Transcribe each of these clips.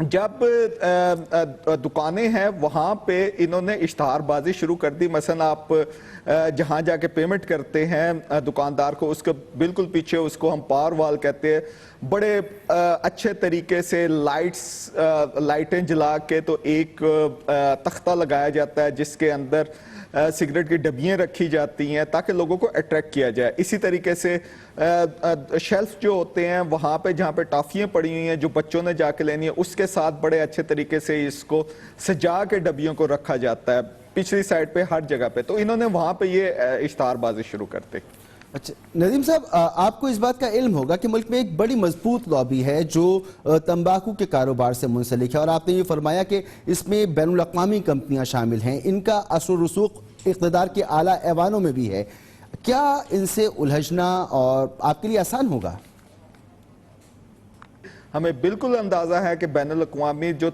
جب دکانیں ہیں وہاں پہ انہوں نے اشتہار بازی شروع کر دی. مثلا آپ جہاں جا کے پیمنٹ کرتے ہیں دکاندار کو, اس کے بالکل پیچھے اس کو ہم پاور وال کہتے ہیں, بڑے اچھے طریقے سے لائٹیں جلا کے تو ایک تختہ لگایا جاتا ہے جس کے اندر سگریٹ کی ڈبیاں رکھی جاتی ہیں تاکہ لوگوں کو اٹریکٹ کیا جائے. اسی طریقے سے شیلف جو ہوتے ہیں وہاں پہ جہاں پہ ٹافیاں پڑی ہوئی ہیں جو بچوں نے جا کے لینی ہے, اس کے ساتھ بڑے اچھے طریقے سے اس کو سجا کے ڈبیوں کو رکھا جاتا ہے پچھلی سائڈ پہ ہر جگہ پہ. تو انہوں نے وہاں پہ یہ اشتہار بازی شروع کرتے. اچھا ندیم صاحب, آپ کو اس بات کا علم ہوگا کہ ملک میں ایک بڑی مضبوط لابی ہے جو تمباکو کے کاروبار سے منسلک ہے, اور آپ نے یہ فرمایا کہ اس میں بین الاقوامی کمپنیاں شامل ہیں, ان کا اثر و رسوخ اقتدار کے اعلیٰ ایوانوں میں بھی ہے. کیا ان سے الجھنا اور آپ کے لیے آسان ہوگا؟ ہمیں بالکل اندازہ ہے کہ بین الاقوامی جو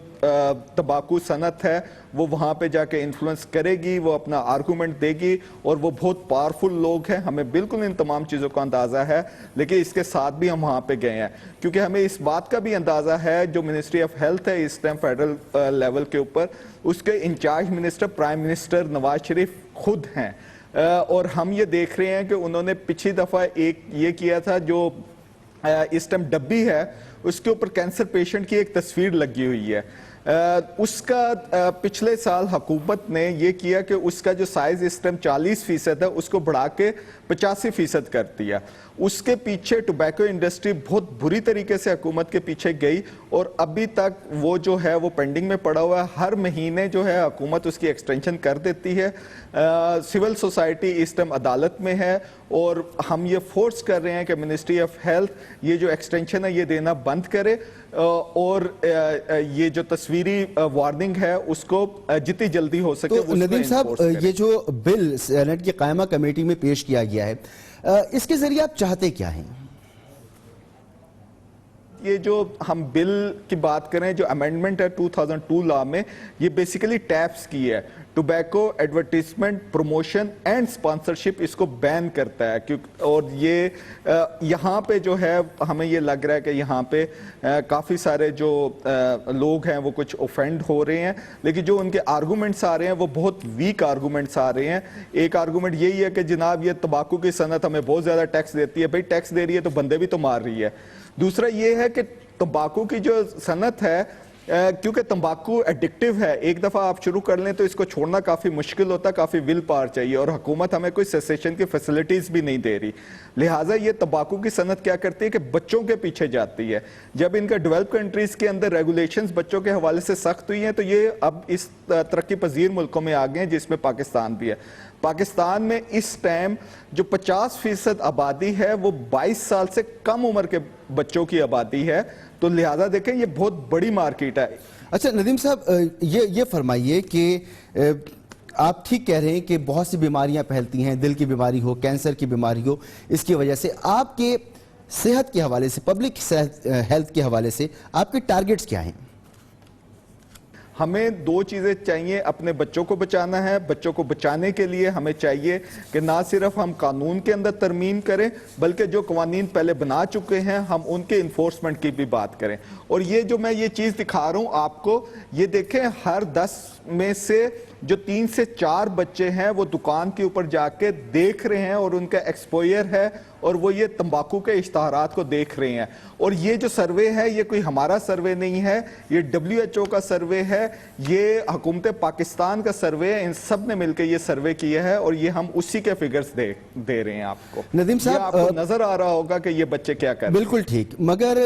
تمباکو صنعت ہے وہ وہاں پہ جا کے انفلوئنس کرے گی, وہ اپنا آرگومنٹ دے گی, اور وہ بہت پاورفل لوگ ہیں. ہمیں بالکل ان تمام چیزوں کا اندازہ ہے, لیکن اس کے ساتھ بھی ہم وہاں پہ گئے ہیں کیونکہ ہمیں اس بات کا بھی اندازہ ہے جو منسٹری آف ہیلتھ ہے اس ٹائم فیڈرل لیول کے اوپر, اس کے incharge minister prime minister Nawaz Sharif خود ہیں, اور ہم یہ دیکھ رہے ہیں کہ انہوں نے پچھلی دفعہ ایک یہ کیا تھا جو اس ٹائم ڈبی ہے اس کے اوپر کینسر پیشنٹ کی ایک تصویر لگی ہوئی ہے. اس کا پچھلے سال حکومت نے یہ کیا کہ اس کا جو سائز اس ٹائم 40% ہے اس کو بڑھا کے 85% کر دیا. اس کے پیچھے ٹوبیکو انڈسٹری بہت بری طریقے سے حکومت کے پیچھے گئی, اور ابھی تک وہ جو ہے وہ پینڈنگ میں پڑا ہوا ہے. ہر مہینے جو ہے حکومت اس کی ایکسٹینشن کر دیتی ہے. سول سوسائٹی اس ٹائم عدالت میں ہے, اور ہم یہ فورس کر رہے ہیں کہ منسٹری آف ہیلتھ یہ جو ایکسٹینشن ہے یہ دینا بند کرے, اور یہ جو تصویری وارننگ ہے اس کو جتنی جلدی ہو سکے. تو ندیم صاحب, یہ جو بل سینٹ کی قائمہ کمیٹی میں پیش کیا گیا ہے, اس کے ذریعے آپ چاہتے کیا ہیں؟ یہ جو ہم بل کی بات کریں, جو امینڈمنٹ ہے 2002 لا میں, یہ بیسیکلی ٹیپس کی ہے. Tobacco advertisement promotion and sponsorship اس کو بین کرتا ہے, اور یہ یہاں پہ جو ہے ہمیں یہ لگ رہا ہے کہ یہاں پہ کافی سارے جو لوگ ہیں وہ کچھ اوفینڈ ہو رہے ہیں, لیکن جو ان کے آرگومنٹس آ رہے ہیں وہ بہت ویک آرگومنٹس آ رہے ہیں. ایک آرگومنٹ یہی ہے کہ جناب یہ تمباکو کی صنعت ہمیں بہت زیادہ ٹیکس دیتی ہے. بھئی ٹیکس دے رہی ہے تو بندے بھی تو مار رہی ہے. دوسرا یہ ہے کہ تمباکو کی جو صنعت ہے, کیونکہ تمباکو ایڈکٹیو ہے, ایک دفعہ آپ شروع کر لیں تو اس کو چھوڑنا کافی مشکل ہوتا ہے, کافی ول پاور چاہیے, اور حکومت ہمیں کوئی سیسیشن کی فیسلٹیز بھی نہیں دے رہی. لہٰذا یہ تمباکو کی صنعت کیا کرتی ہے کہ بچوں کے پیچھے جاتی ہے. جب ان کا ڈیولپ کنٹریز کے اندر ریگولیشنز بچوں کے حوالے سے سخت ہوئی ہیں تو یہ اب اس ترقی پذیر ملکوں میں آگئے ہیں, جس میں پاکستان بھی ہے. پاکستان میں اس ٹائم جو 50% آبادی ہے وہ 22 سال سے کم عمر کے بچوں کی آبادی ہے, تو لہٰذا دیکھیں یہ بہت بڑی مارکیٹ ہے. اچھا ندیم صاحب, یہ فرمائیے کہ آپ ٹھیک کہہ رہے ہیں کہ بہت سی بیماریاں پھیلتی ہیں, دل کی بیماری ہو, کینسر کی بیماری ہو, اس کی وجہ سے آپ کے صحت کے حوالے سے, پبلک ہیلتھ کے حوالے سے آپ کے ٹارگٹس کیا ہیں؟ ہمیں دو چیزیں چاہیے, اپنے بچوں کو بچانا ہے. بچوں کو بچانے کے لیے ہمیں چاہیے کہ نہ صرف ہم قانون کے اندر ترمیم کریں بلکہ جو قوانین پہلے بنا چکے ہیں ہم ان کے انفورسمنٹ کی بھی بات کریں. اور یہ جو میں یہ چیز دکھا رہا ہوں آپ کو, یہ دیکھیں ہر 10 میں سے جو 3 سے 4 بچے ہیں وہ دکان کے اوپر جا کے دیکھ رہے ہیں, اور ان کا ایکسپوئر ہے, اور وہ یہ تمباکو کے اشتہارات کو دیکھ رہے ہیں. اور یہ جو سروے ہے یہ کوئی ہمارا سروے نہیں ہے, یہ WHO کا سروے ہے, یہ حکومت پاکستان کا سروے ہے. ان سب نے مل کے یہ سروے کیا ہے, اور یہ ہم اسی کے فگرز دے رہے ہیں آپ کو. ندیم صاحب, آپ کو نظر آ رہا ہوگا کہ یہ بچے کیا کر رہے ہیں. بالکل ٹھیک, مگر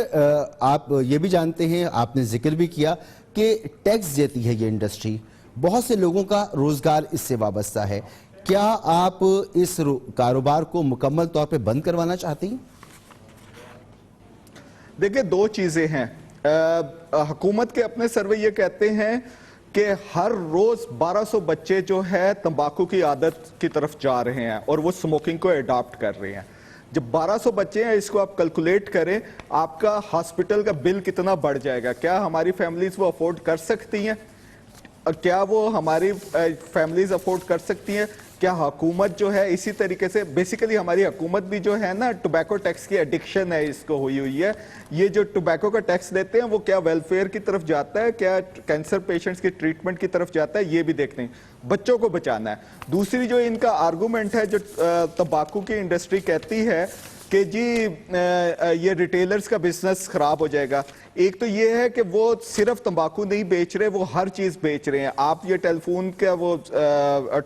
آپ یہ بھی جانتے ہیں, آپ نے ذکر بھی کیا کہ ٹیکس دیتی ہے یہ انڈسٹری, بہت سے لوگوں کا روزگار اس سے وابستہ ہے. کیا آپ اس کاروبار کو مکمل طور پہ بند کروانا چاہتی ہیں؟ دیکھیں دو چیزیں ہیں. حکومت کے اپنے سروے یہ کہتے ہیں کہ ہر روز 1200 بچے جو ہے تمباکو کی عادت کی طرف جا رہے ہیں اور وہ سموکنگ کو اڈاپٹ کر رہے ہیں. جب 1200 بچے ہیں, اس کو آپ کیلکولیٹ کریں, آپ کا ہاسپٹل کا بل کتنا بڑھ جائے گا. کیا ہماری فیملیز وہ افورڈ کر سکتی ہیں؟ کیا وہ ہماری فیملیز افورڈ کر سکتی ہیں؟ کیا حکومت جو ہے اسی طریقے سے بیسیکلی ہماری حکومت بھی جو ہے نا ٹوبیکو ٹیکس کی ایڈکشن ہے اس کو ہوئی ہے. یہ جو ٹوبیکو کا ٹیکس لیتے ہیں وہ کیا ویلفیئر کی طرف جاتا ہے, کیا کینسر پیشنٹس کی ٹریٹمنٹ کی طرف جاتا ہے, یہ بھی دیکھتے ہیں. بچوں کو بچانا ہے. دوسری جو ان کا آرگومنٹ ہے جو تمباکو کی انڈسٹری کہتی ہے کہ جی یہ ریٹیلرز کا بزنس خراب ہو جائے گا. ایک تو یہ ہے کہ وہ صرف تمباکو نہیں بیچ رہے, وہ ہر چیز بیچ رہے ہیں. آپ یہ ٹیلی فون کا وہ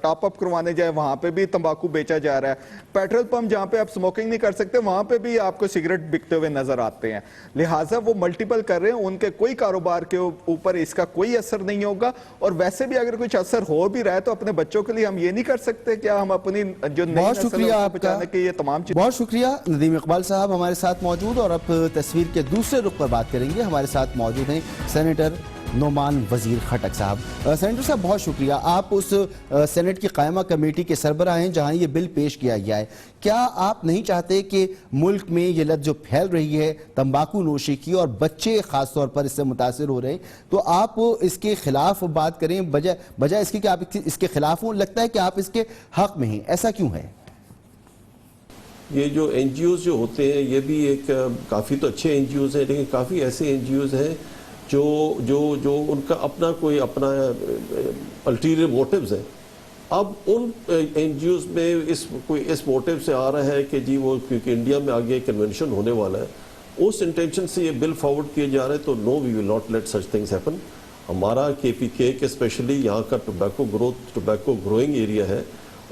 ٹاپ اپ کروانے جائیں وہاں پہ بھی تمباکو بیچا جا رہا ہے. پیٹرول پمپ جہاں پہ آپ سموکنگ نہیں کر سکتے وہاں پہ بھی آپ کو سگریٹ بکتے ہوئے نظر آتے ہیں. لہٰذا وہ ملٹیپل کر رہے ہیں, ان کے کوئی کاروبار کے اوپر اس کا کوئی اثر نہیں ہوگا. اور ویسے بھی اگر کچھ اثر ہو بھی رہا ہے تو اپنے بچوں کے لیے ہم یہ نہیں کر سکتے کیا ہم اپنی جو نئی نسل ہے اس کو بچانے کے یہ تمام چیز. بہت شکریہ ندیم اقبال صاحب ہمارے ساتھ موجود. اور اب تصویر کے دوسرے رخ پر بات کریں گے. ہمارے ساتھ موجود ہیں سینیٹر نعمان وزیر خٹک صاحب. سینیٹر صاحب بہت شکریہ. آپ اس سینٹ کی قائمہ کمیٹی کے سربراہ ہیں جہاں یہ بل پیش کیا گیا ہے. کیا آپ نہیں چاہتے کہ ملک میں یہ لت جو پھیل رہی ہے تمباکو نوشی کی اور بچے خاص طور پر اس سے متاثر ہو رہے ہیں تو آپ اس کے خلاف بات کریں بجائے اس کی کہ آپ اس کے خلاف ہوں؟ لگتا ہے کہ آپ اس کے حق میں ہیں, ایسا کیوں ہے؟ یہ جو این جی اوز جو ہوتے ہیں یہ بھی ایک کافی تو اچھے این جی اوز ہیں لیکن کافی ایسے این جی اوز ہیں جو ان کا اپنا الٹیریئر موٹیوز ہیں. اب ان این جی اوز میں اس موٹیو سے آ رہا ہے کہ جی وہ کیونکہ انڈیا میں آگے کنونشن ہونے والا ہے اس انٹینشن سے یہ بل فارورڈ کیے جا رہے ہیں تو no we will not let such things happen. ہمارا کے پی کے اسپیشلی یہاں کا ٹوبیکو گروئنگ ایریا ہے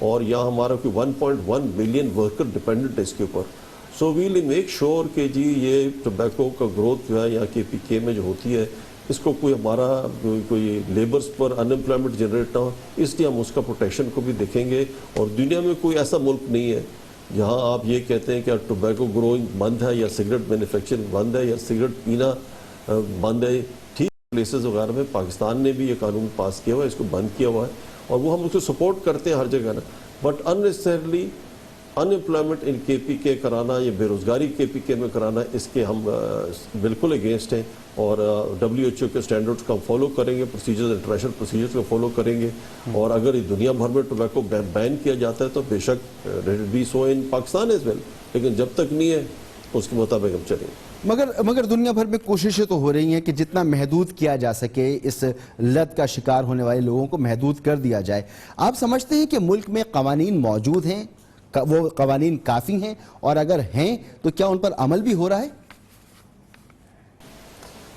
اور یہاں ہمارا کوئی 1.1 ملین ورکر ڈپینڈنٹ ہے اس کے اوپر. سو ویل میک شیور کہ جی یہ ٹوبیکو کا گروتھ جو ہے یہاں کے پی کے میں جو ہوتی ہے اس کو کوئی ہمارا کوئی لیبرز پر ان امپلائمنٹ جنریٹ نہ ہو, اس لیے ہم اس کا پروٹیکشن کو بھی دیکھیں گے. اور دنیا میں کوئی ایسا ملک نہیں ہے جہاں آپ یہ کہتے ہیں کہ ٹوبیکو گروئنگ بند ہے یا سگریٹ مینوفیکچرنگ بند ہے یا سگریٹ پینا بند ہے. ٹھیک پلیسز وغیرہ میں پاکستان نے بھی یہ قانون پاس کیا ہوا ہے, اس کو بند کیا ہوا ہے اور وہ ہم اس کو سپورٹ کرتے ہیں ہر جگہ نا. بٹ اننیسسریلی ان امپلائمنٹ ان کے پی کے کرانا یا بے روزگاری کے پی کے میں کرانا اس کے ہم بالکل اگینسٹ ہیں. اور ڈبلیو ایچ او کے اسٹینڈرڈس کا ہم فالو کریں گے, پروسیجرز انٹرنیشنل پروسیجرز کو فالو کریں گے. اور اگر دنیا بھر میں ٹوبیکو بین کیا جاتا ہے تو بے شک be so in Pakistan as well, لیکن جب تک نہیں ہے اس کے مطابق ہم چلیں گے. مگر دنیا بھر میں کوششیں تو ہو رہی ہیں کہ جتنا محدود کیا جا سکے اس لت کا شکار ہونے والے لوگوں کو محدود کر دیا جائے. آپ سمجھتے ہیں کہ ملک میں قوانین موجود ہیں, وہ قوانین کافی ہیں, اور اگر ہیں تو کیا ان پر عمل بھی ہو رہا ہے؟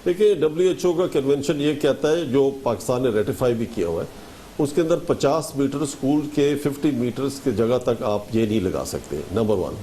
دیکھیں ڈبلیو ایچ او کا کنونشن یہ کہتا ہے جو پاکستان نے ریٹیفائی بھی کیا ہوا ہے اس کے اندر 50 میٹر اسکول کے 50 میٹرز کی جگہ تک آپ یہ نہیں لگا سکتے, نمبر 1.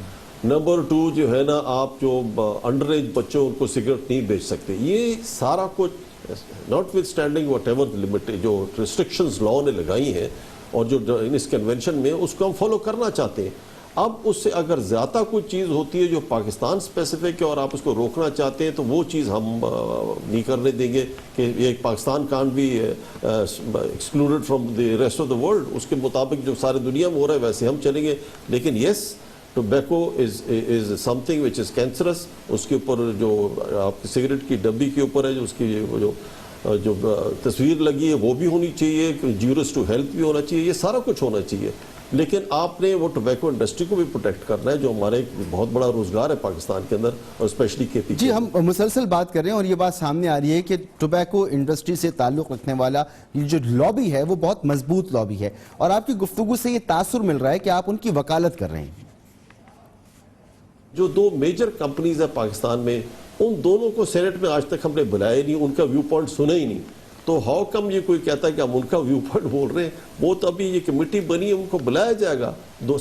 نمبر 2 جو ہے نا آپ جو انڈر ایج بچوں ان کو سگریٹ نہیں بیچ سکتے. یہ سارا کچھ not with standing what ever limit جو ریسٹرکشنز لاء نے لگائی ہیں اور جو اس کنونشن میں اس کو ہم فالو کرنا چاہتے ہیں. اب اس سے اگر زیادہ کوئی چیز ہوتی ہے جو پاکستان اسپیسیفک ہے اور آپ اس کو روکنا چاہتے ہیں تو وہ چیز ہم نہیں کرنے دیں گے کہ یہ Pakistan can't be excluded from the rest of the world. اس کے مطابق جو سارے دنیا میں ہو رہا ہے ویسے ہم چلیں گے. لیکن yes tobacco is something which is cancerous. اس کے اوپر جو آپ کی سگریٹ کی ڈبی کے اوپر ہے جو اس کی جو تصویر لگی ہے وہ بھی ہونی چاہیے, جیورس ٹو ہیلتھ بھی ہونا چاہیے, یہ سارا کچھ ہونا چاہیے. لیکن آپ نے وہ ٹوبیکو انڈسٹری کو بھی پروٹیکٹ کرنا ہے جو ہمارے بہت بڑا روزگار ہے پاکستان کے اندر اور اسپیشلی کے پی. جی ہم مسلسل بات کر رہے ہیں اور یہ بات سامنے آ رہی ہے کہ ٹوبیکو انڈسٹری سے تعلق رکھنے والا یہ جو لابی ہے وہ بہت مضبوط لابی ہے, اور آپ کی گفتگو سے یہ تاثر مل رہا ہے کہ آپ ان کی وکالت کر رہے ہیں. جو 2 میجر کمپنیز ہیں پاکستان میں ان دونوں کو سینٹ میں آج تک ہم نے بلایا نہیں, ان کا ویو پوائنٹ سنا ہی نہیں. تو ہاؤ کم یہ کوئی کہتا ہے کہ ہم ان کا ویو پوائنٹ بول رہے ہیں. وہ تو ابھی یہ کمیٹی بنی ہے, ان کو بلایا جائے گا,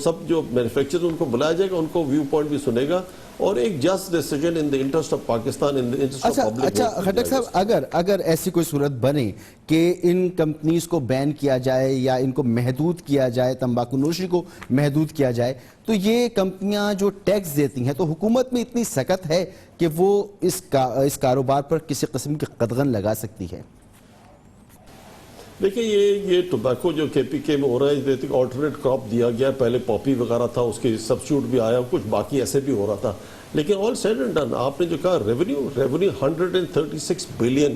سب جو مینوفیکچرز ان کو بلایا جائے گا, ان کو ویو پوائنٹ بھی سنے گا اور ایک just decision in the interest of Pakistan in the interest of public. اچھا خٹک صاحب, اگر ایسی کوئی صورت بنے کہ ان کمپنیز کو بین کیا جائے یا ان کو محدود کیا جائے, تمباکو نوشی کو محدود کیا جائے, تو یہ کمپنیاں جو ٹیکس دیتی ہیں تو حکومت میں اتنی سخت ہے کہ وہ اس کاروبار پر کسی قسم کی قدغن لگا سکتی ہے؟ دیکھیں یہ ٹوبیکو جو کے پی کے میں ہو رہا ہے آلٹرنیٹ کراپ دیا گیا, پہلے پاپی وغیرہ تھا, اس کے سبسٹیوٹ بھی آیا, کچھ باقی ایسے بھی ہو رہا تھا. لیکن آل سیڈ اینڈ ڈن آپ نے جو کہا ریونیو 136 بلین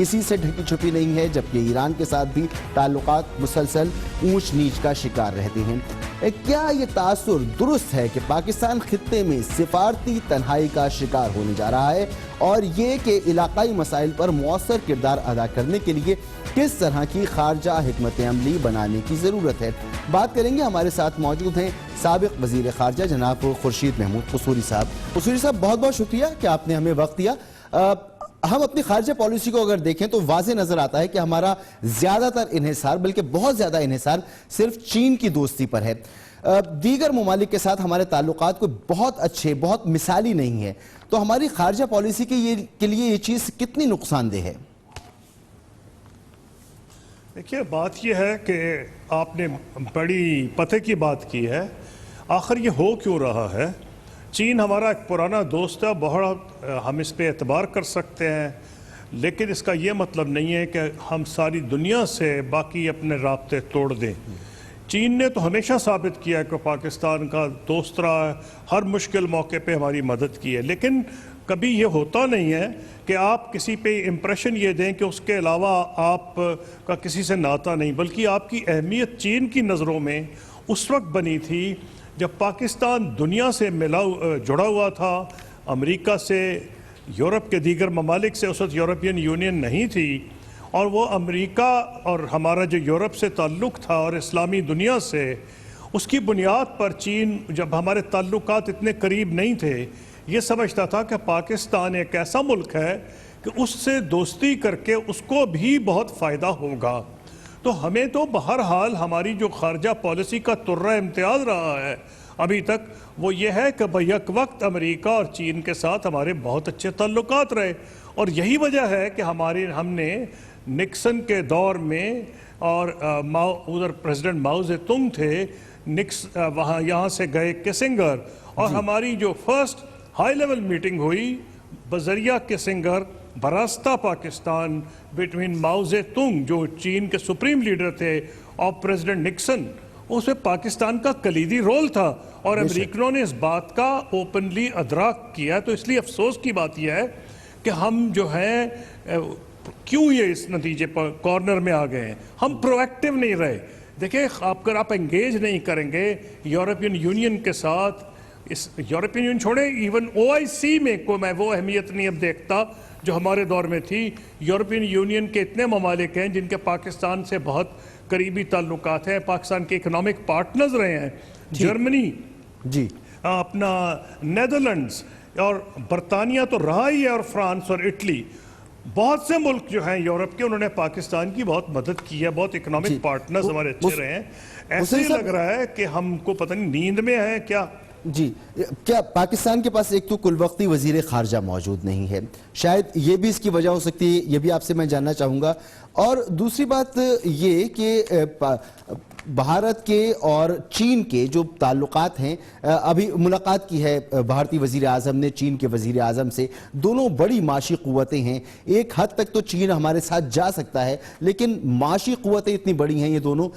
کسی سے ڈھکی چھپی نہیں ہے، جبکہ ایران کے ساتھ بھی تعلقات مسلسل اونچ نیچ کا شکار رہتے ہیں۔ کیا یہ تاثر درست ہے کہ پاکستان خطے میں سفارتی تنہائی کا شکار ہونے جا رہا ہے، اور یہ کہ علاقائی مسائل پر مؤثر کردار ادا کرنے کے لیے کس طرح کی خارجہ حکمت عملی بنانے کی ضرورت ہے؟ بات کریں گے، ہمارے ساتھ موجود ہیں سابق وزیر خارجہ جناب خورشید محمود قصوری صاحب۔ قصوری صاحب، بہت بہت شکریہ کہ آپ نے ہمیں وقت دیا۔ ہم اپنی خارجہ پالیسی کو اگر دیکھیں تو واضح نظر آتا ہے کہ ہمارا زیادہ تر انحصار، بلکہ بہت زیادہ انحصار صرف چین کی دوستی پر ہے۔ دیگر ممالک کے ساتھ ہمارے تعلقات کو بہت اچھے، بہت مثالی نہیں ہے، تو ہماری خارجہ پالیسی کے لیے یہ چیز کتنی نقصان دہ ہے؟ دیکھیے، بات یہ ہے کہ آپ نے بڑی پتے کی بات کی ہے۔ آخر یہ ہو کیوں رہا ہے؟ چین ہمارا ایک پرانا دوست ہے، بہت ہم اس پہ اعتبار کر سکتے ہیں، لیکن اس کا یہ مطلب نہیں ہے کہ ہم ساری دنیا سے باقی اپنے رابطے توڑ دیں۔ چین نے تو ہمیشہ ثابت کیا ہے کہ پاکستان کا دوست رہا ہے، ہر مشکل موقع پہ ہماری مدد کی ہے، لیکن کبھی یہ ہوتا نہیں ہے کہ آپ کسی پہ امپریشن یہ دیں کہ اس کے علاوہ آپ کا کسی سے ناتا نہیں، بلکہ آپ کی اہمیت چین کی نظروں میں اس وقت بنی تھی جب پاکستان دنیا سے جڑا ہوا تھا، امریکہ سے، یورپ کے دیگر ممالک سے۔ اس وقت یورپین یونین نہیں تھی، اور وہ امریکہ اور ہمارا جو یورپ سے تعلق تھا اور اسلامی دنیا سے، اس کی بنیاد پر چین، جب ہمارے تعلقات اتنے قریب نہیں تھے، یہ سمجھتا تھا کہ پاکستان ایک ایسا ملک ہے کہ اس سے دوستی کر کے اس کو بھی بہت فائدہ ہوگا۔ تو ہمیں تو بہرحال ہماری جو خارجہ پالیسی کا ترہ امتیاز رہا ہے ابھی تک، وہ یہ ہے کہ بیک وقت امریکہ اور چین کے ساتھ ہمارے بہت اچھے تعلقات رہے، اور یہی وجہ ہے کہ ہم نے نکسن کے دور میں، اور ادھر پریزیڈنٹ ماؤ زے تونگ تھے، یہاں سے گئے کسنگر، اور ہماری جو فرسٹ ہائی لیول میٹنگ ہوئی بذریعہ کسنگر براستہ پاکستان بٹوین ماؤ زے تونگ، جو چین کے سپریم لیڈر تھے، اور پریزیڈنٹ نکسن، اس میں پاکستان کا کلیدی رول تھا، اور امریکنوں نے اس بات کا اوپنلی ادراک کیا۔ تو اس لیے افسوس کی بات یہ ہے کہ ہم جو ہیں کیوں یہ اس نتیجے پر کارنر میں آ گئے ہیں، ہم پرو ایکٹیو نہیں رہے۔ دیکھیں، آپ انگیج نہیں کریں گے یورپین یونین کے ساتھ، اس یورپین یونین چھوڑے، ایون OIC میں میں وہ اہمیت نہیں اب دیکھتا جو ہمارے دور میں تھی۔ یورپین یونین کے اتنے ممالک ہیں جن کے پاکستان سے بہت قریبی تعلقات ہیں، پاکستان کے اکنامک پارٹنرز رہے ہیں، جرمنی، اپنا نیدرلینڈز، اور برطانیہ تو رہا ہی ہے، اور فرانس اور اٹلی، بہت سے ملک جو ہیں یورپ کے، انہوں نے پاکستان کی بہت مدد کی ہے، بہت اکنامک پارٹنرز ہمارے اچھے رہے ہیں۔ ایسے ہی لگ رہا ہے کہ ہم کو پتہ نہیں نیند میں ہے کیا۔ جی، کیا پاکستان کے پاس ایک تو کل وقتی وزیر خارجہ موجود نہیں ہے؟ شاید یہ بھی اس کی وجہ ہو سکتی ہے، یہ بھی آپ سے میں جاننا چاہوں گا۔ اور دوسری بات یہ کہ بھارت کے اور چین کے جو تعلقات ہیں، ابھی ملاقات کی ہے بھارتی وزیر اعظم نے چین کے وزیر اعظم سے، دونوں بڑی معاشی قوتیں ہیں، ایک حد تک تو چین ہمارے ساتھ جا سکتا ہے، لیکن معاشی قوتیں اتنی بڑی ہیں یہ دونوں،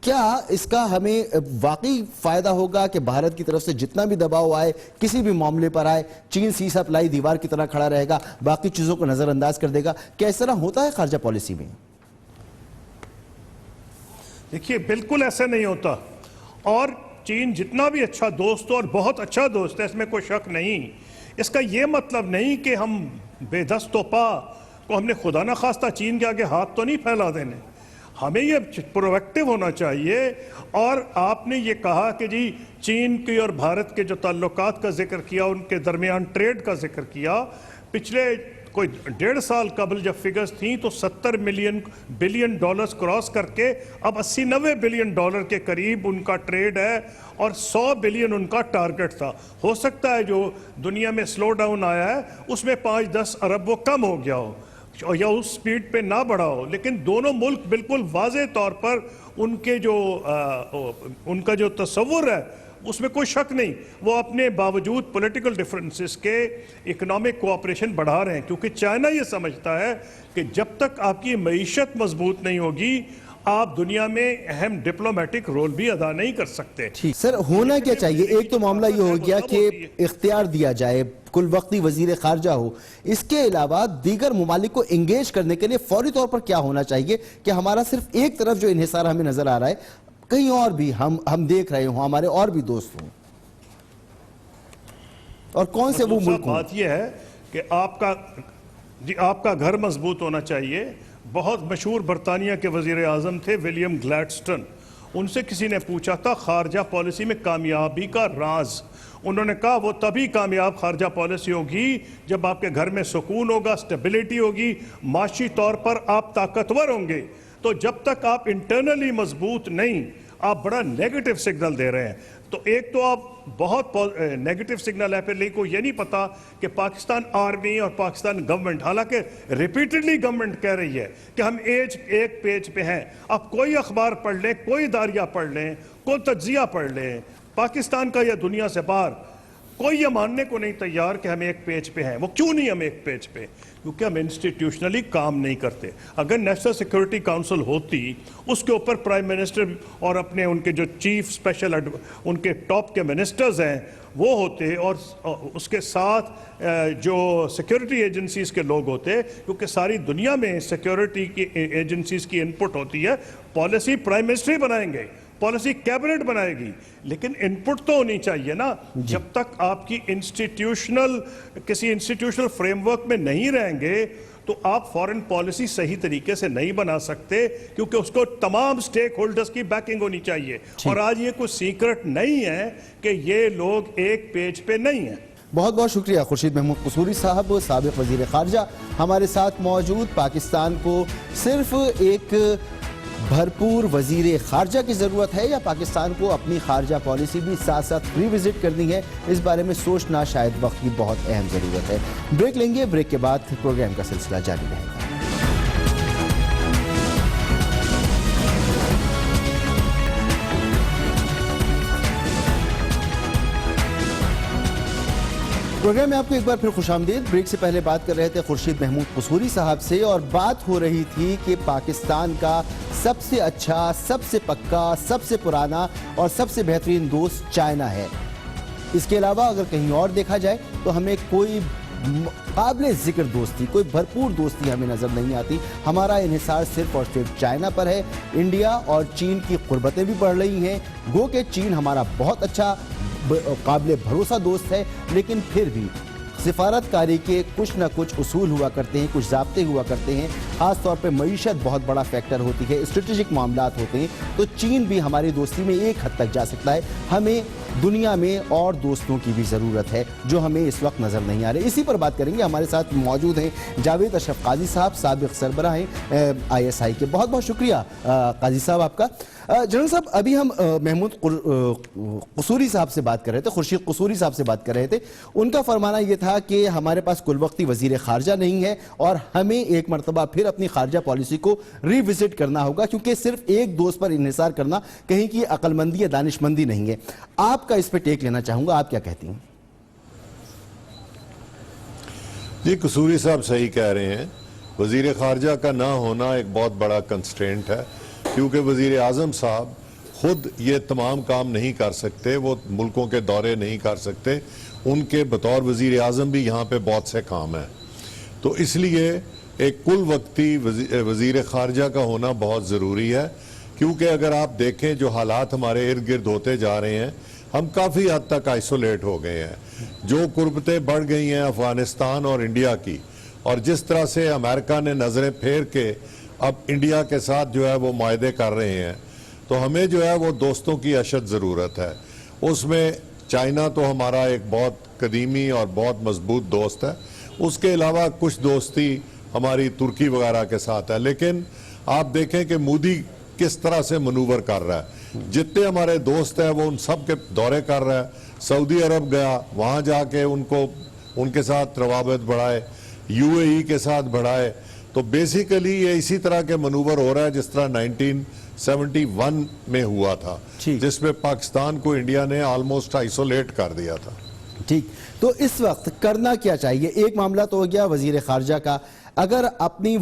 کیا اس کا ہمیں واقعی فائدہ ہوگا کہ بھارت کی طرف سے جتنا بھی دباؤ آئے، کسی بھی معاملے پر آئے، چین سیسا پلائی دیوار کی طرح کھڑا رہے گا، باقی چیزوں کو نظر انداز کر دے گا؟ کیا اس طرح ہوتا ہے خارجہ پالیسی میں؟ دیکھیے، بالکل ایسا نہیں ہوتا، اور چین جتنا بھی اچھا دوست اور بہت اچھا دوست ہے، اس میں کوئی شک نہیں۔ اس کا یہ مطلب نہیں کہ ہم بے دست و پا کو ہم نے خدا نہ خواستہ چین کے آگے ہاتھ تو نہیں پھیلا دینے، ہمیں یہ پرو ایکٹیو ہونا چاہیے۔ اور آپ نے یہ کہا کہ جی چین کی اور بھارت کے جو تعلقات کا ذکر کیا، ان کے درمیان ٹریڈ کا ذکر کیا، پچھلے کوئی 1.5 سال قبل جب فگرز تھیں تو 70 بلین ڈالرز کراس کر کے اب 80-90 بلین ڈالر کے قریب ان کا ٹریڈ ہے، اور 100 بلین ان کا ٹارگٹ تھا۔ ہو سکتا ہے جو دنیا میں سلو ڈاؤن آیا ہے اس میں 5-10 ارب وہ کم ہو گیا ہو، یا اس سپیڈ پہ نہ بڑھا ہو، لیکن دونوں ملک بالکل واضح طور پر ان کا جو تصور ہے اس میں کوئی شک نہیں، وہ اپنے باوجود پولیٹیکل ڈیفرنسز کے اکنامک کوآپریشن بڑھا رہے ہیں، کیونکہ چائنا یہ سمجھتا ہے کہ جب تک آپ کی معیشت مضبوط نہیں ہوگی، آپ دنیا میں اہم ڈپلومیٹک رول بھی ادا نہیں کر سکتے. سر ہونا کیا چاہیے؟ ایک تو معاملہ یہ ہو گیا کہ اختیار دیا جائے، کل وقتی وزیر خارجہ ہو. اس کے علاوہ دیگر ممالک کو انگیج کرنے کے لیے فوری طور پر کیا ہونا چاہیے کہ ہمارا صرف ایک طرف جو انحصار ہمیں نظر آ رہا ہے کہیں اور بھی ہم دیکھ رہے ہوں، ہمارے اور بھی دوست ہوں، اور کون سے وہ ملک ہوں؟ بات یہ ہے کہ آپ کا گھر مضبوط ہونا چاہیے. بہت مشہور برطانیہ کے وزیر اعظم تھے ولیم گلیڈسٹن. ان سے کسی نے پوچھا تھا خارجہ پالیسی میں کامیابی کا راز. انہوں نے کہا وہ تبھی کامیاب خارجہ پالیسی ہوگی جب آپ کے گھر میں سکون ہوگا، سٹیبلٹی ہوگی، معاشی طور پر آپ طاقتور ہوں گے. تو جب تک آپ انٹرنلی مضبوط نہیں، آپ بڑا نیگیٹو سگنل دے رہے ہیں. تو ایک تو آپ بہت نیگیٹو سگنل ہے. پھر لیکن کو یہ نہیں پتا کہ پاکستان آرمی اور پاکستان گورنمنٹ، حالانکہ ریپیٹڈلی گورنمنٹ کہہ رہی ہے کہ ہم ایک پیج پہ ہیں. آپ کوئی اخبار پڑھ لیں، کوئی اداریہ پڑھ لیں، کوئی تجزیہ پڑھ لیں پاکستان کا یا دنیا سے باہر، کوئی یہ ماننے کو نہیں تیار کہ ہم ایک پیج پہ ہیں. وہ کیوں نہیں ہم ایک پیج پہ؟ کیونکہ ہم انسٹیٹیوشنلی کام نہیں کرتے. اگر نیشنل سیکورٹی کاؤنسل ہوتی، اس کے اوپر پرائم منسٹر اور ان کے جو چیف اسپیشل ان کے ٹاپ کے منسٹرز ہیں وہ ہوتے، اور اس کے ساتھ جو سیکورٹی ایجنسیز کے لوگ ہوتے، کیونکہ ساری دنیا میں سیکورٹی کی ایجنسیز کی انپٹ ہوتی ہے. پالیسی پرائم منسٹر ہی بنائیں گے، پالیسی کیبنٹ بنائے گی، لیکن انپٹ تو ہونی چاہیے نا. جب تک آپ کی کسی انسٹیٹیوشنل فریم ورک میں نہیں رہیں گے تو آپ فارن پالیسی صحیح طریقے سے نہیں بنا سکتے، کیونکہ اس کو تمام سٹیک ہولڈرز کی بیکنگ ہونی چاہیے. اور آج یہ کوئی سیکرٹ نہیں ہے کہ یہ لوگ ایک پیج پہ نہیں ہیں. بہت بہت شکریہ خورشید محمود قصوری صاحب، سابق وزیر خارجہ ہمارے ساتھ موجود. پاکستان کو صرف ایک بھرپور وزیر خارجہ کی ضرورت ہے یا پاکستان کو اپنی خارجہ پالیسی بھی ساتھ ساتھ ری وزٹ کرنی ہے؟ اس بارے میں سوچنا شاید وقت کی بہت اہم ضرورت ہے. بریک لیں گے، بریک کے بعد پروگرام کا سلسلہ جاری رہے گا. پروگرام میں آپ کو ایک بار پھر خوش آمدید. بریک سے پہلے بات کر رہے تھے خورشید محمود قصوری صاحب سے، اور بات ہو رہی تھی کہ پاکستان کا سب سے اچھا، سب سے پکا، سب سے پرانا اور سب سے بہترین دوست چائنا ہے. اس کے علاوہ اگر کہیں اور دیکھا جائے تو ہمیں کوئی قابل ذکر دوستی، کوئی بھرپور دوستی ہمیں نظر نہیں آتی. ہمارا انحصار صرف اور صرف چائنا پر ہے. انڈیا اور چین کی قربتیں بھی بڑھ رہی ہیں. گو کہ چین ہمارا بہت اچھا قابل بھروسہ دوست ہے، لیکن پھر بھی سفارت کاری کے کچھ نہ کچھ اصول ہوا کرتے ہیں، کچھ ضابطے ہوا کرتے ہیں. خاص طور پہ معیشت بہت بڑا فیکٹر ہوتی ہے، اسٹریٹجک معاملات ہوتے ہیں. تو چین بھی ہماری دوستی میں ایک حد تک جا سکتا ہے. ہمیں دنیا میں اور دوستوں کی بھی ضرورت ہے جو ہمیں اس وقت نظر نہیں آ رہے. اسی پر بات کریں گے. ہمارے ساتھ موجود ہیں جاوید اشرف قاضی صاحب، سابق سربراہ ہیں ISI کے. بہت بہت شکریہ قاضی صاحب آپ کا. جنرل صاحب، ابھی ہم محمود قصوری صاحب سے بات کر رہے تھے، خورشید قصوری صاحب سے بات کر رہے تھے. ان کا فرمانا یہ تھا کہ ہمارے پاس کل وقتی وزیر خارجہ نہیں ہے اور ہمیں ایک مرتبہ پھر اپنی خارجہ پالیسی کو ری وزٹ کرنا ہوگا، کیونکہ صرف ایک دوست پر انحصار کرنا کہیں کی عقل مندی یا دانش مندی نہیں ہے. آپ کا اس پہ ٹیک لینا چاہوں گا، آپ کیا کہتی ہیں؟ جی، قصوری صاحب صحیح کہہ رہے ہیں. وزیر خارجہ کا نہ ہونا ایک بہت بڑا کنسٹرینٹ ہے، کیونکہ وزیر اعظم صاحب خود یہ تمام کام نہیں کر سکتے، وہ ملکوں کے دورے نہیں کر سکتے. ان کے بطور وزیر اعظم بھی یہاں پہ بہت سے کام ہیں. تو اس لیے ایک کل وقتی وزیر خارجہ کا ہونا بہت ضروری ہے، کیونکہ اگر آپ دیکھیں جو حالات ہمارے ارد گرد ہوتے جا رہے ہیں، ہم کافی حد تک آئسولیٹ ہو گئے ہیں. جو قربتیں بڑھ گئی ہیں افغانستان اور انڈیا کی، اور جس طرح سے امریکہ نے نظریں پھیر کے اب انڈیا کے ساتھ جو ہے وہ معاہدے کر رہے ہیں، تو ہمیں جو ہے وہ دوستوں کی اشد ضرورت ہے. اس میں چائنا تو ہمارا ایک بہت قدیمی اور بہت مضبوط دوست ہے. اس کے علاوہ کچھ دوستی ہماری ترکی وغیرہ کے ساتھ ہے. لیکن آپ دیکھیں کہ مودی کس طرح سے منور کر رہا ہے. جتنے ہمارے دوست ہیں وہ ان سب کے دورے کر رہا ہے. سعودی عرب گیا، وہاں جا کے ان کے ساتھ روابط بڑھائے، UAE کے ساتھ بڑھائے. تو بیسیکلی یہ اسی طرح کے منور ہو رہا ہے جس طرح 1971 میں ہوا تھا، جس میں پاکستان کو انڈیا نے آلموسٹ آئسولیٹ کر دیا تھا. ٹھیک، تو اس وقت کرنا کیا چاہیے؟ ایک معاملہ تو ہو گیا وزیر خارجہ کا. اگر اپنی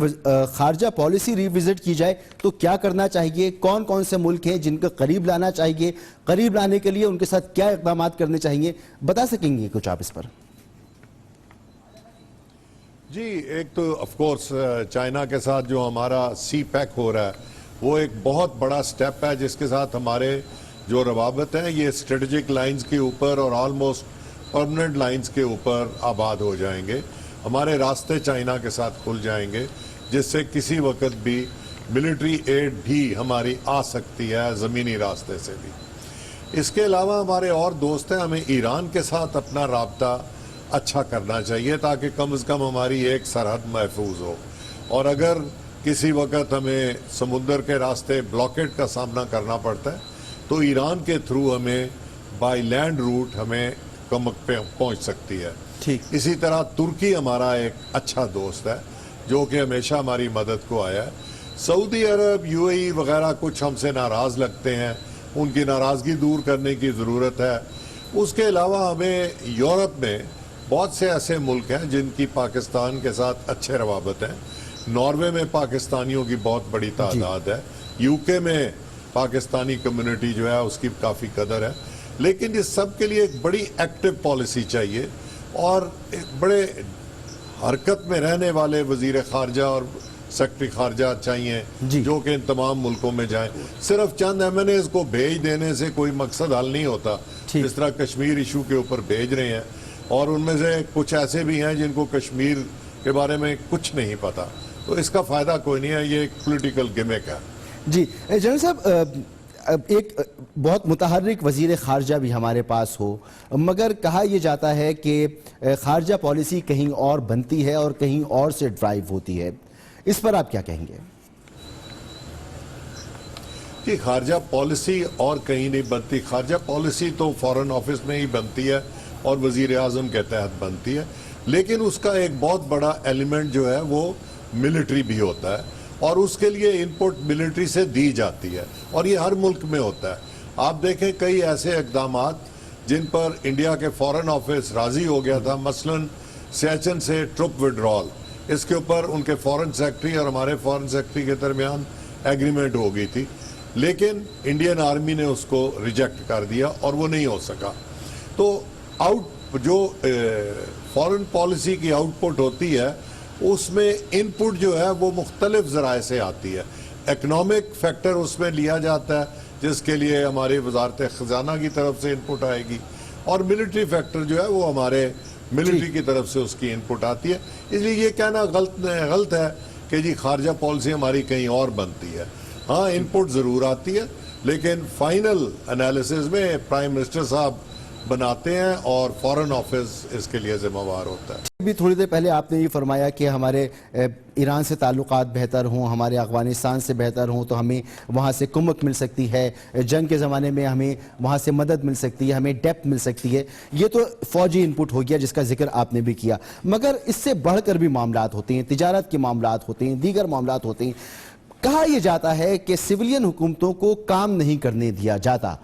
خارجہ پالیسی ریوزٹ کی جائے تو کیا کرنا چاہیے؟ کون کون سے ملک ہیں جن کو قریب لانا چاہیے؟ قریب لانے کے لیے ان کے ساتھ کیا اقدامات کرنے چاہیے؟ بتا سکیں گے کچھ آپ اس پر؟ جی ایک تو آف کورس چائنا کے ساتھ جو ہمارا سی پیک ہو رہا ہے وہ ایک بہت بڑا سٹیپ ہے جس کے ساتھ ہمارے جو روابط ہیں یہ اسٹریٹجک لائنز کے اوپر اور آلموسٹ پرمننٹ لائنز کے اوپر آباد ہو جائیں گے. ہمارے راستے چائنا کے ساتھ کھل جائیں گے جس سے کسی وقت بھی ملٹری ایڈ بھی ہماری آ سکتی ہے زمینی راستے سے بھی. اس کے علاوہ ہمارے اور دوست ہیں, ہمیں ایران کے ساتھ اپنا رابطہ اچھا کرنا چاہیے تاکہ کم از کم ہماری ایک سرحد محفوظ ہو, اور اگر کسی وقت ہمیں سمندر کے راستے بلاکیڈ کا سامنا کرنا پڑتا ہے تو ایران کے تھرو ہمیں بائی لینڈ روٹ ہمیں کمک پہ پہنچ سکتی ہے. اسی طرح ترکی ہمارا ایک اچھا دوست ہے جو کہ ہمیشہ ہماری مدد کو آیا ہے. سعودی عرب, یو اے ای وغیرہ کچھ ہم سے ناراض لگتے ہیں, ان کی ناراضگی دور کرنے کی ضرورت ہے. اس کے علاوہ ہمیں یورپ میں بہت سے ایسے ملک ہیں جن کی پاکستان کے ساتھ اچھے روابط ہیں. ناروے میں پاکستانیوں کی بہت بڑی تعداد ہے, یو کے میں پاکستانی کمیونٹی جو ہے اس کی کافی قدر ہے. لیکن اس سب کے لیے ایک بڑی ایکٹیو پالیسی چاہیے اور ایک بڑے حرکت میں رہنے والے وزیر خارجہ اور سیکرٹری خارجہ چاہیے جو کہ ان تمام ملکوں میں جائیں. صرف چند ایم این ایز کو بھیج دینے سے کوئی مقصد حل نہیں ہوتا. جس طرح کشمیر ایشو کے اوپر بھیج رہے ہیں اور ان میں سے کچھ ایسے بھی ہیں جن کو کشمیر کے بارے میں کچھ نہیں پتا, تو اس کا فائدہ کوئی نہیں ہے, یہ ایک پولیٹیکل گیمک ہے. جی جنرل صاحب, ایک بہت متحرک وزیر خارجہ بھی ہمارے پاس ہو, مگر کہا یہ جاتا ہے کہ خارجہ پالیسی کہیں اور بنتی ہے اور کہیں اور سے ڈرائیو ہوتی ہے, اس پر آپ کیا کہیں گے؟ کہ خارجہ پالیسی اور کہیں نہیں بنتی. خارجہ پالیسی تو فارن آفس میں ہی بنتی ہے اور وزیر اعظم کے تحت بنتی ہے, لیکن اس کا ایک بہت بڑا ایلیمنٹ جو ہے وہ ملٹری بھی ہوتا ہے اور اس کے لیے انپٹ ملٹری سے دی جاتی ہے اور یہ ہر ملک میں ہوتا ہے. آپ دیکھیں کئی ایسے اقدامات جن پر انڈیا کے فارن آفس راضی ہو گیا تھا, مثلا سیچن سے ٹروپ وڈرال, اس کے اوپر ان کے فارن سیکرٹری اور ہمارے فارن سیکرٹری کے درمیان ایگریمنٹ ہو گئی تھی, لیکن انڈین آرمی نے اس کو ریجیکٹ کر دیا اور وہ نہیں ہو سکا. تو جو فارن پالیسی کی آؤٹ پٹ ہوتی ہے اس میں ان پٹ جو ہے وہ مختلف ذرائع سے آتی ہے. اکنامک فیکٹر اس میں لیا جاتا ہے جس کے لیے ہماری وزارت خزانہ کی طرف سے ان پٹ آئے گی, اور ملٹری فیکٹر جو ہے وہ ہمارے ملٹری کی طرف سے اس کی ان پٹ آتی ہے. اس لیے یہ کہنا غلط ہے کہ جی خارجہ پالیسی ہماری کہیں اور بنتی ہے. ہاں ان پٹ ضرور آتی ہے لیکن فائنل انالیسز میں پرائم منسٹر صاحب بناتے ہیں اور فارن آفس اس کے لیے ذمہ وار ہوتا ہے. بھی تھوڑی دیر پہلے آپ نے یہ فرمایا کہ ہمارے ایران سے تعلقات بہتر ہوں, ہمارے افغانستان سے بہتر ہوں تو ہمیں وہاں سے کمک مل سکتی ہے, جنگ کے زمانے میں ہمیں وہاں سے مدد مل سکتی ہے, ہمیں ڈیپتھ مل سکتی ہے. یہ تو فوجی ان پٹ ہو گیا جس کا ذکر آپ نے بھی کیا, مگر اس سے بڑھ کر بھی معاملات ہوتے ہیں, تجارت کے معاملات ہوتے ہیں, دیگر معاملات ہوتے ہیں. کہا یہ جاتا ہے کہ سویلین حکومتوں کو کام نہیں کرنے دیا جاتا,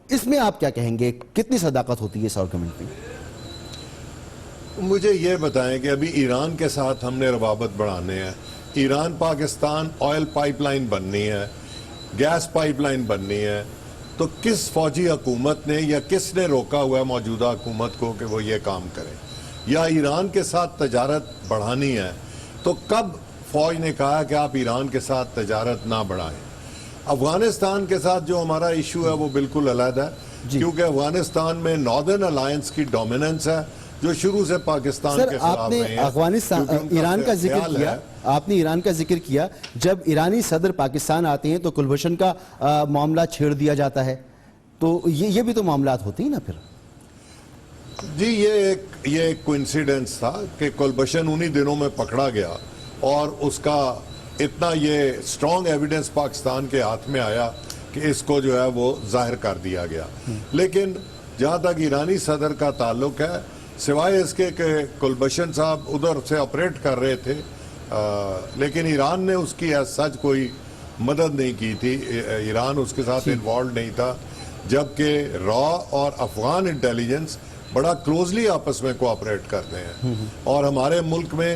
اس میں آپ کیا کہیں گے؟ کتنی صداقت ہوتی ہے اس آرگومنٹ میں؟ مجھے یہ بتائیں کہ ابھی ایران کے ساتھ ہم نے روابط بڑھانے ہیں. Iran Pakistan oil pipeline بننی ہے, گیس پائپ لائن بننی ہے, تو کس فوجی حکومت نے یا کس نے روکا ہوا ہے موجودہ حکومت کو کہ وہ یہ کام کرے؟ یا ایران کے ساتھ تجارت بڑھانی ہے تو کب فوج نے کہا کہ آپ ایران کے ساتھ تجارت نہ بڑھائیں؟ افغانستان کے ساتھ جو ہمارا ایشو ہے وہ بالکل علیحدہ ہے, کیونکہ افغانستان میں ناردرن الائنس کی ڈومیننس ہے جو شروع سے پاکستان کے خلاف رہے ہیں. افغانستان ایران کا ذکر کیا, آپ نے ایران کا ذکر کیا, جب ایرانی صدر پاکستان آتے ہیں تو کلبھوشن کا معاملہ چھیڑ دیا جاتا ہے, تو یہ بھی تو معاملات ہوتی ہیں نا پھر. جی یہ ایک کوئنسیڈنس تھا کہ کلبھوشن انہی دنوں میں پکڑا گیا اور اس کا اتنا یہ سٹرونگ ایویڈنس پاکستان کے ہاتھ میں آیا کہ اس کو جو ہے وہ ظاہر کر دیا گیا. لیکن جہاں تک ایرانی صدر کا تعلق ہے, سوائے اس کے کہ کلبھوشن صاحب ادھر سے آپریٹ کر رہے تھے, لیکن ایران نے اس کی ایز سچ کوئی مدد نہیں کی تھی. ایران اس کے ساتھ انوالوڈ نہیں تھا, جبکہ را اور افغان انٹیلیجنس بڑا کلوزلی آپس میں کوآپریٹ کرتے ہیں. اور ہمارے ملک میں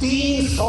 300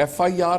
FIR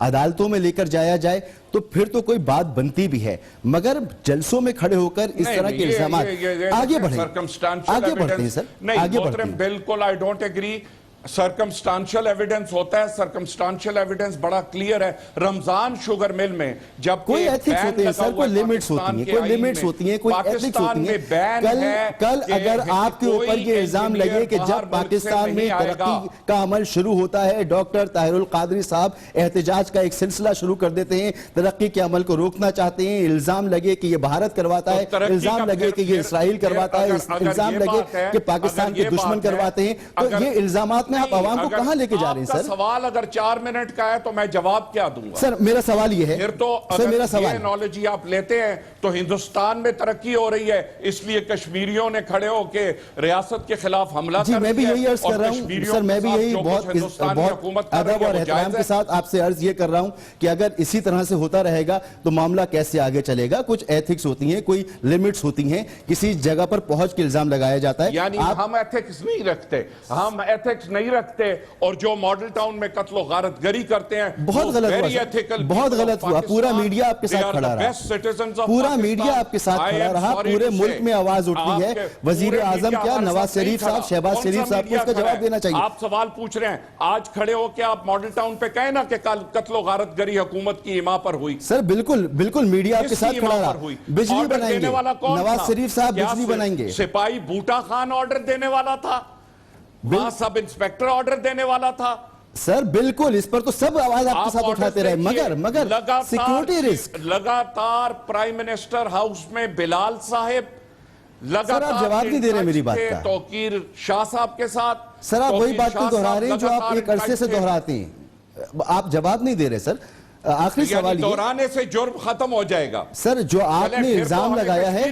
عدالتوں میں لے کر جایا جائے تو پھر تو کوئی بات بنتی بھی ہے، مگر جلسوں میں کھڑے ہو کر اس طرح کے الزامات آگے بڑھیں سر، آگے بڑھیں۔ بالکل I don't agree. Circumstantial evidence ہوتا ہے، سرکمسٹانشل ایویڈنس بڑا کلیئر ہے۔ رمضان شوگر مل میں جب کوئی ایتھکس ہوتے ہیں سر، کوئی لیمٹس ہوتی ہیں، کوئی لیمٹس ہوتی ہیں، کوئی ایتھکس ہوتی ہیں۔ کل اگر آپ کے اوپر یہ الزام لگے کہ جب پاکستان میں ترقی کا عمل شروع ہوتا ہے، ڈاکٹر طاہر القادری صاحب احتجاج کا ایک سلسلہ شروع کر دیتے ہیں، ترقی کے عمل کو روکنا چاہتے ہیں، الزام لگے کہ یہ بھارت کرواتا ہے، الزام لگے کہ یہ اسرائیل کرواتا ہے، الزام لگے کہ پاکستان کے دشمن کرواتے ہیں، تو یہ الزامات میں آپ عوام کو کہاں لے کے جا رہے ہیں سر؟ آپ کا سوال اگر 4 منٹ کا ہے تو میں جواب کیا دوں گا؟ سر میرا سوال یہ ہے، پھر تو اگر یہ انالوجی آپ لیتے ہیں تو ہندوستان میں ترقی ہو رہی ہے، اس لیے کشمیریوں نے کھڑے ہو کے ریاست کے خلاف حملہ کر دیا۔ جی میں بھی یہی عرض کر رہا ہوں سر، میں بھی یہی بہت ادب اور احترام کے ساتھ آپ سے عرض یہ کر رہا ہوں کہ اگر اسی طرح سے ہوتا رہے گا تو معاملہ کیسے آگے چلے گا؟ کچھ ایتھکس ہوتی ہیں، کوئی لیمٹس ہوتی ہیں، کسی جگہ پر پہنچ کے الزام لگایا جاتا ہے۔ یعنی ہم ایتھکس نہیں رکھتے، ہم ایتھکس نہیں رکھتے، اور جو ماڈل ٹاؤن میں قتل و غارت گری کرتے ہیں بہت غلط ہوا، بہت غلط ہوا۔ پورا میڈیا آپ کے ساتھ کھڑا رہا، پورا میڈیا آپ کے ساتھ کھڑا رہا، پورے ملک میں آواز اٹھتی ہے۔ وزیر اعظم کیا نواز شریف صاحب، شہباز شریف صاحب کو اس کا جواب دینا چاہیے۔ آپ سوال پوچھ رہے ہیں، آج کھڑے ہو کے آپ ماڈل ٹاؤن پہ کہیں نا کہ قتل و غارت گری حکومت کی ایما پر ہوئی۔ سر بالکل بالکل میڈیا آپ کے ساتھ کھڑا رہا۔ بجلی بنائیں گے، نواز شریف صاحب بجلی بنائیں گے۔ سپاہی بوٹا خان آرڈر دینے والا تھا، وہاں سب انسپیکٹر آرڈر دینے والا تھا۔ سر بالکل، اس پر تو سب آواز آپ کے ساتھ اٹھاتے رہے، مگر سیکیورٹی رسک۔ لگاتار پرائم منسٹر ہاؤس میں بلال صاحب، سر آپ جواب نہیں دے رہے میری بات کا۔ توقیر شاہ صاحب کے ساتھ، سر آپ وہی بات کو دہرا رہے ہیں جو آپ ایک عرصے سے دہراتے ہیں، آپ جواب نہیں دے رہے سر۔ آخری سوال یہ، دہرانے سے جرم ختم ہو جائے گا سر، جو آپ نے الزام لگایا ہے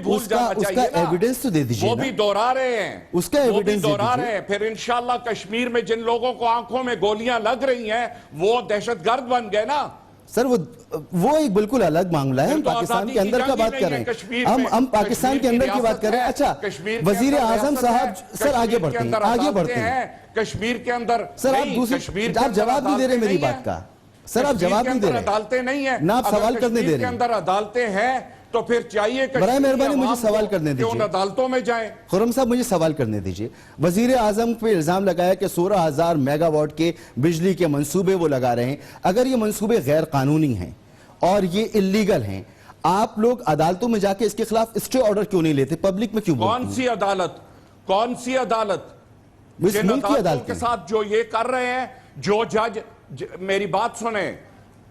اس کا ایویڈنس تو دے دیجئے نا۔ وہ بھی دہرا رہے ہیں، اس کا ایویڈنس دے دیجئے۔ پھر انشاءاللہ کشمیر میں جن لوگوں کو آنکھوں میں گولیاں لگ رہی ہیں وہ دہشت گرد بن گئے نا۔ سر وہ ایک بالکل الگ معاملہ ہے، ہم پاکستان کے اندر کا بات کر رہے ہیں، ہم پاکستان کے اندر کی بات کر رہے ہیں۔ اچھا وزیر اعظم صاحب، سر آگے بڑھتے ہیں، آگے بڑھتے ہیں۔ کشمیر کے اندر سر آپ جواب نہیں دے رہے میری بات کا، سر آپ جواب نہیں دے رہے، عدالتیں نہیں ہیں، نہ آپ سوال کرنے دے رہے ہیں۔ کے اندر عدالتیں ہیں تو پھر چاہیے کہ برائے مہربانی مجھے سوال کرنے دیجئے، ان عدالتوں میں جائیں۔ خرم صاحب مجھے سوال کرنے دیجئے۔ وزیر اعظم پہ الزام لگایا کہ 16,000 میگا واٹ کے بجلی کے منصوبے وہ لگا رہے ہیں، اگر یہ منصوبے غیر قانونی ہیں اور یہ اللیگل ہیں، آپ لوگ عدالتوں میں جا کے اس کے خلاف اسٹے آرڈر کیوں نہیں لیتے؟ پبلک میں کیوں بولتے ہیں؟ کون سی عدالت؟ کون سی عدالت؟ اس ملک کی عدالت کے ساتھ جو یہ کر رہے ہیں، جو جج، میری بات سنیں،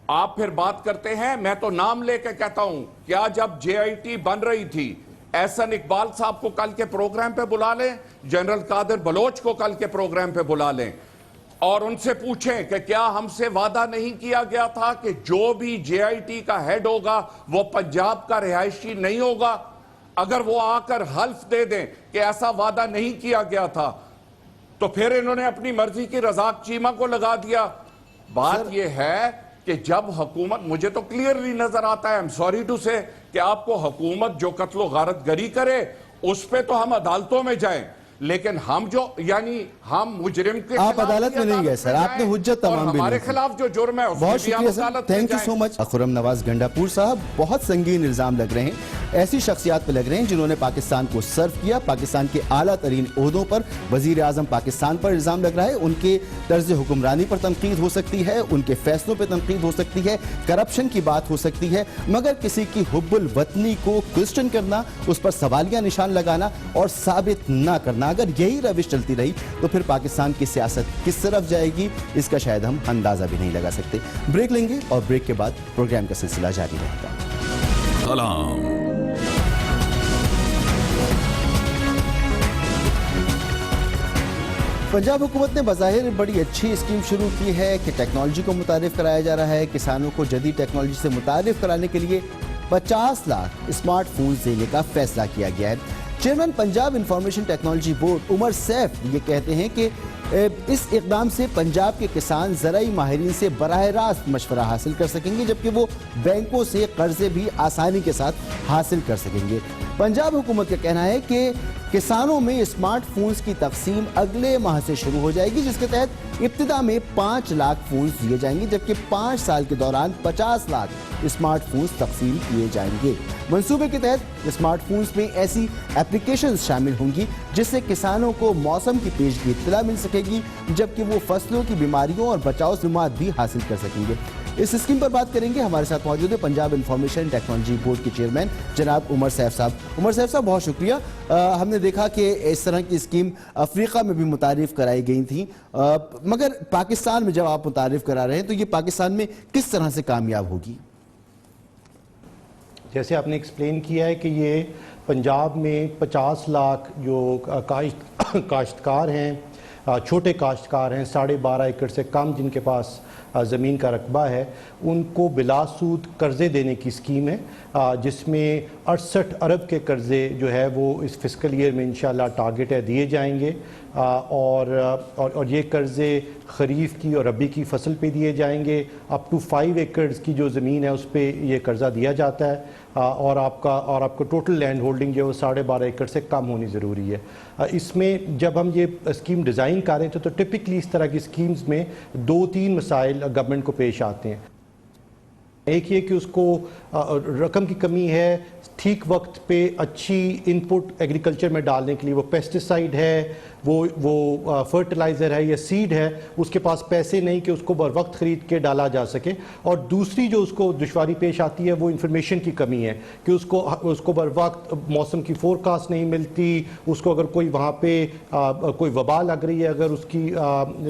آپ پھر بات کرتے ہیں، میں تو نام لے کے کہتا ہوں، کیا جب جے آئی ٹی بن رہی تھی احسن اقبال صاحب کو کل کے پروگرام پہ بلا لیں، جنرل قادر بلوچ کو کل کے پروگرام پہ بلا لیں اور ان سے پوچھیں کہ کیا ہم سے وعدہ نہیں کیا گیا تھا کہ جو بھی جے آئی ٹی کا ہیڈ ہوگا وہ پنجاب کا رہائشی نہیں ہوگا؟ اگر وہ آ کر حلف دے دیں کہ ایسا وعدہ نہیں کیا گیا تھا تو پھر انہوں نے اپنی مرضی کی رزاق چیمہ کو لگا دیا۔ بات یہ ہے کہ جب حکومت، مجھے تو کلیئرلی نظر آتا ہے، I'm sorry to say، کہ آپ کو حکومت جو قتل و غارت گری کرے اس پہ تو ہم عدالتوں میں جائیں، لیکن ہم جو یعنی ہم مجرم کے آپ عدالت میں نہیں گئے سر، آپ نے حجت تمام بھی ہمارے خلاف جو جرم ہے بہت شکریہ سر، تھینک یو سو مچ۔ خرم نواز گنڈا پور صاحب، بہت سنگین الزام لگ رہے ہیں، ایسی شخصیات پہ لگ رہے ہیں جنہوں نے پاکستان کو سرو کیا، پاکستان کے اعلیٰ ترین عہدوں پر وزیر اعظم پاکستان پر الزام لگ رہا ہے، ان کے طرز حکمرانی پر تنقید ہو سکتی ہے، ان کے فیصلوں پہ تنقید ہو سکتی ہے، کرپشن کی بات ہو سکتی ہے، مگر کسی کی حب الوطنی کو کوسچن کرنا، اس پر سوالیہ نشان لگانا اور ثابت نہ کرنا، اگر یہی روش چلتی رہی تو پھر پاکستان کی سیاست کس طرف جائے گی اس کا شاید ہم اندازہ بھی نہیں لگا سکتے۔ بریک لیں گے اور بریک کے بعد پروگرام کا سلسلہ جاری رہے گا۔ سلام۔ پنجاب حکومت نے بظاہر بڑی اچھی اسکیم شروع کی ہے کہ ٹیکنالوجی کو متعارف کرایا جا رہا ہے، کسانوں کو جدید ٹیکنالوجی سے متعارف کرانے کے لیے 50 لاکھ اسمارٹ فونز دینے کا فیصلہ کیا گیا ہے۔ Chairman Punjab information technology board Umar Saif یہ کہتے ہیں کہ اس اقدام سے پنجاب کے کسان زرعی ماہرین سے براہ راست مشورہ حاصل کر سکیں گے، جبکہ وہ بینکوں سے قرضے بھی آسانی کے ساتھ حاصل کر سکیں گے۔ پنجاب حکومت کا کہنا ہے کہ کسانوں میں اسمارٹ فونز کی تقسیم اگلے ماہ سے شروع ہو جائے گی، جس کے تحت ابتدا میں 5 لاکھ فونز دیے جائیں گے، جبکہ 5 سال کے دوران 50 لاکھ اسمارٹ فونز تقسیم کیے جائیں گے۔ منصوبے کے تحت اسمارٹ فونز میں ایسی اپلیکیشنز شامل ہوں گی جس سے کسانوں کو موسم کی پیشگی اطلاع مل سکے گی، جبکہ وہ فصلوں کی بیماریوں اور بچاؤ معلومات بھی حاصل کر سکیں گے۔ اس اسکیم پر بات کریں گے، ہمارے ساتھ موجود ہے پنجاب انفارمیشن ٹیکنالوجی بورڈ کے چیئرمین جناب عمر سیف صاحب۔ عمر سیف صاحب بہت شکریہ۔ ہم نے دیکھا کہ اس طرح کی اسکیم افریقہ میں بھی متعارف کرائی گئی تھیں، مگر پاکستان میں جب آپ متعارف کرا رہے ہیں تو یہ پاکستان میں کس طرح سے کامیاب ہوگی؟ جیسے آپ نے ایکسپلین کیا ہے کہ یہ پنجاب میں 50 لاکھ جو کاشتکار ہیں، چھوٹے کاشتکار ہیں، 12.5 ایکڑ سے کم جن کے پاس زمین کا رقبہ ہے، ان کو بلا سود قرضے دینے کی اسکیم ہے، جس میں 68 ارب کے قرضے جو ہے وہ اس فسکل ایئر میں انشاءاللہ ٹارگٹ ہے دیے جائیں گے، اور یہ قرضے خریف کی اور ربی کی فصل پہ دیے جائیں گے۔ اپ ٹو 5 ایکڑز کی جو زمین ہے اس پہ یہ قرضہ دیا جاتا ہے، اور آپ کا ٹوٹل لینڈ ہولڈنگ جو ہے وہ 12.5 ایکڑ سے کم ہونی ضروری ہے۔ اس میں جب ہم یہ اسکیم ڈیزائن کر رہے تھے تو ٹپکلی اس طرح کی اسکیمز میں 2-3 مسائل گورنمنٹ کو پیش آتے ہیں۔ ایک یہ کہ اس کو رقم کی کمی ہے ٹھیک وقت پہ اچھی ان پٹ ایگریکلچر میں ڈالنے کے لیے، وہ پیسٹیسائڈ ہے، وہ فرٹیلائزر ہے یا سیڈ ہے، اس کے پاس پیسے نہیں کہ اس کو بر وقت خرید کے ڈالا جا سکے۔ اور دوسری جو اس کو دشواری پیش آتی ہے وہ انفارمیشن کی کمی ہے کہ اس کو بر وقت موسم کی فورکاسٹ نہیں ملتی، اس کو اگر کوئی وہاں پہ کوئی وبا لگ رہی ہے، اگر اس کی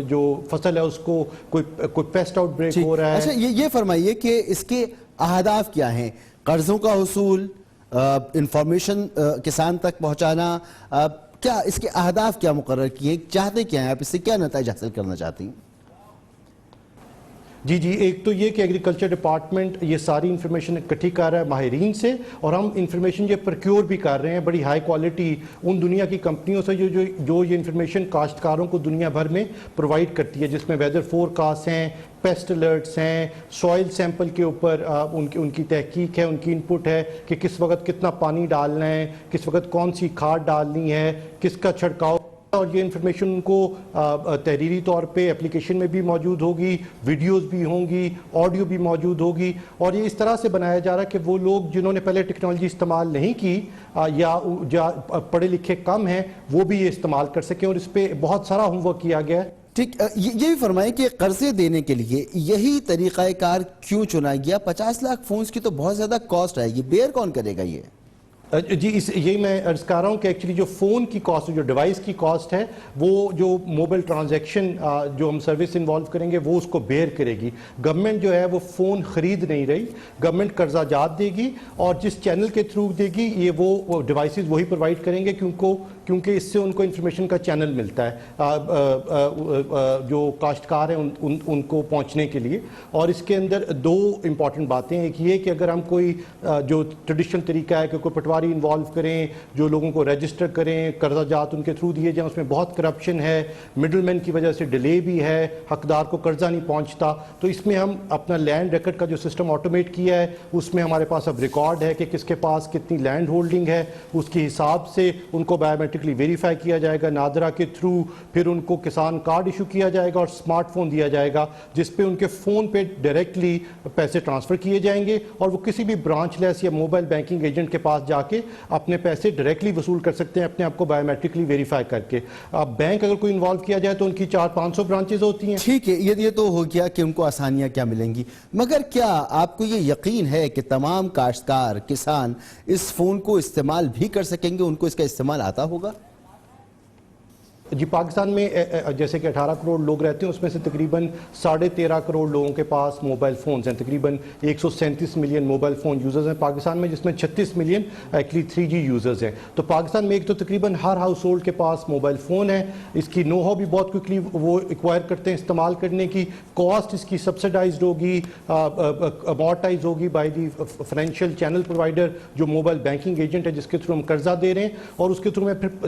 جو فصل ہے اس کو کوئی پیسٹ آؤٹ بریک ہو رہا ہے۔ اچھا یہ فرمائیے کہ اس کے اہداف کیا ہیں؟ قرضوں کا حصول، انفارمیشن کسان تک پہنچانا، کیا اس کے اہداف کیا مقرر کیے ہیں؟ چاہتے کیا ہیں آپ؟ اس سے کیا نتائج حاصل کرنا چاہتی ہیں؟ جی ایک تو یہ کہ ایگریکلچر ڈپارٹمنٹ یہ ساری انفارمیشن اکٹھی کر رہا ہے ماہرین سے، اور ہم انفارمیشن یہ پروکیور بھی کر رہے ہیں بڑی ہائی کوالٹی ان دنیا کی کمپنیوں سے جو یہ انفارمیشن کاشتکاروں کو دنیا بھر میں پرووائڈ کرتی ہے، جس میں ویدر فورکاسٹ ہیں، پیسٹ الرٹس ہیں، سوائل سیمپل کے اوپر ان کی تحقیق ہے، ان کی انپٹ ہے کہ کس وقت کتنا پانی ڈالنا ہے، کس وقت کون سی کھاد ڈالنی ہے، کس کا چھڑکاؤ، اور یہ انفارمیشن ان کو تحریری طور پہ اپلیکیشن میں بھی موجود ہوگی، ویڈیوز بھی ہوں گی، آڈیو بھی موجود ہوگی، اور یہ اس طرح سے بنایا جا رہا ہے کہ وہ لوگ جنہوں نے پہلے ٹیکنالوجی استعمال نہیں کی یا پڑھے لکھے کم ہیں وہ بھی یہ استعمال کر سکیں، اور اس پہ بہت سارا ہوم ورک کیا گیا ہے۔ ٹھیک، یہ بھی فرمائیں کہ قرضے دینے کے لیے یہی طریقہ کار کیوں چنا گیا؟ 50 لاکھ فونز کی تو بہت زیادہ کاسٹ آئے گی، بیئر کون کرے گا یہ؟ جی یہی میں عرض کر رہا ہوں کہ ایکچولی جو فون کی کاسٹ، جو ڈیوائس کی کاسٹ ہے، وہ جو موبائل ٹرانزیکشن جو ہم سروس انوالو کریں گے وہ اس کو بیئر کرے گی۔ گورنمنٹ جو ہے وہ فون خرید نہیں رہی، گورنمنٹ قرضہ جات دے گی، اور جس چینل کے تھرو دے گی یہ وہ ڈیوائسز وہی پرووائڈ کریں گے، کیونکہ اس سے ان کو انفارمیشن کا چینل ملتا ہے جو کاشتکار ہیں ان کو پہنچنے کے لیے۔ اور اس کے اندر 2 امپورٹنٹ باتیں، ایک یہ کہ اگر ہم کوئی جو ٹریڈیشنل طریقہ ہے کہ کوئی پٹواری انوالو کریں، جو لوگوں کو رجسٹر کریں، قرضہ جات ان کے تھرو دیے جائیں، اس میں بہت کرپشن ہے، مڈل مین کی وجہ سے ڈیلے بھی ہے، حقدار کو قرضہ نہیں پہنچتا، تو اس میں ہم اپنا لینڈ ریکارڈ کا جو سسٹم آٹومیٹ کیا ہے اس میں ہمارے پاس اب ریکارڈ ہے کہ کس کے پاس کتنی لینڈ ہولڈنگ ہے، اس کے حساب سے ان کو بایومیٹرکلی ویریفائی کیا جائے گا نادرا کے تھرو، پھر ان کو کسان کارڈ ایشو کیا جائے گا اور اسمارٹ فون دیا جائے گا جس پہ ان کے فون پہ ڈائریکٹلی پیسے ٹرانسفر کیے جائیں گے، اور وہ کسی بھی برانچ لیس یا موبائل بینکنگ ایجنٹ کے پاس جا کے اپنے پیسے ڈائریکٹلی وصول کر سکتے ہیں اپنے آپ کو بایومیٹرکلی ویریفائی کر کے۔ بینک اگر کوئی انوالو کیا جائے تو ان کی 400-500 برانچز ہوتی ہیں۔ ٹھیک ہے، یہ تو ہو گیا کہ ان کو آسانیاں کیا ملیں گی، مگر کیا آپ کو یہ یقین ہے کہ تمام کاشتکار کسان اس فون کو استعمال بھی کر سکیں گے؟ ان کو اس کا استعمال آتا ہوگا؟ جی پاکستان میں جیسے کہ 18 کروڑ لوگ رہتے ہیں، اس میں سے تقریباً 13.5 کروڑ لوگوں کے پاس موبائل فونز ہیں، تقریباً 137 ملین موبائل فون یوزرز ہیں پاکستان میں، جس میں 36 ملین ایکچولی 3G یوزرز ہیں۔ تو پاکستان میں ایک تو تقریباً ہر ہاؤس ہولڈ کے پاس موبائل فون ہے، اس کی نو ہاؤ بھی بہت کوئکلی وہ ایکوائر کرتے ہیں استعمال کرنے کی، کاسٹ اس کی سبسڈائزڈ ہوگی، امورٹائز ہوگی by the financial channel provider جو موبائل بینکنگ ایجنٹ ہے جس کے تھرو ہم قرضہ دے رہے ہیں، اور اس کے تھرو میں پھر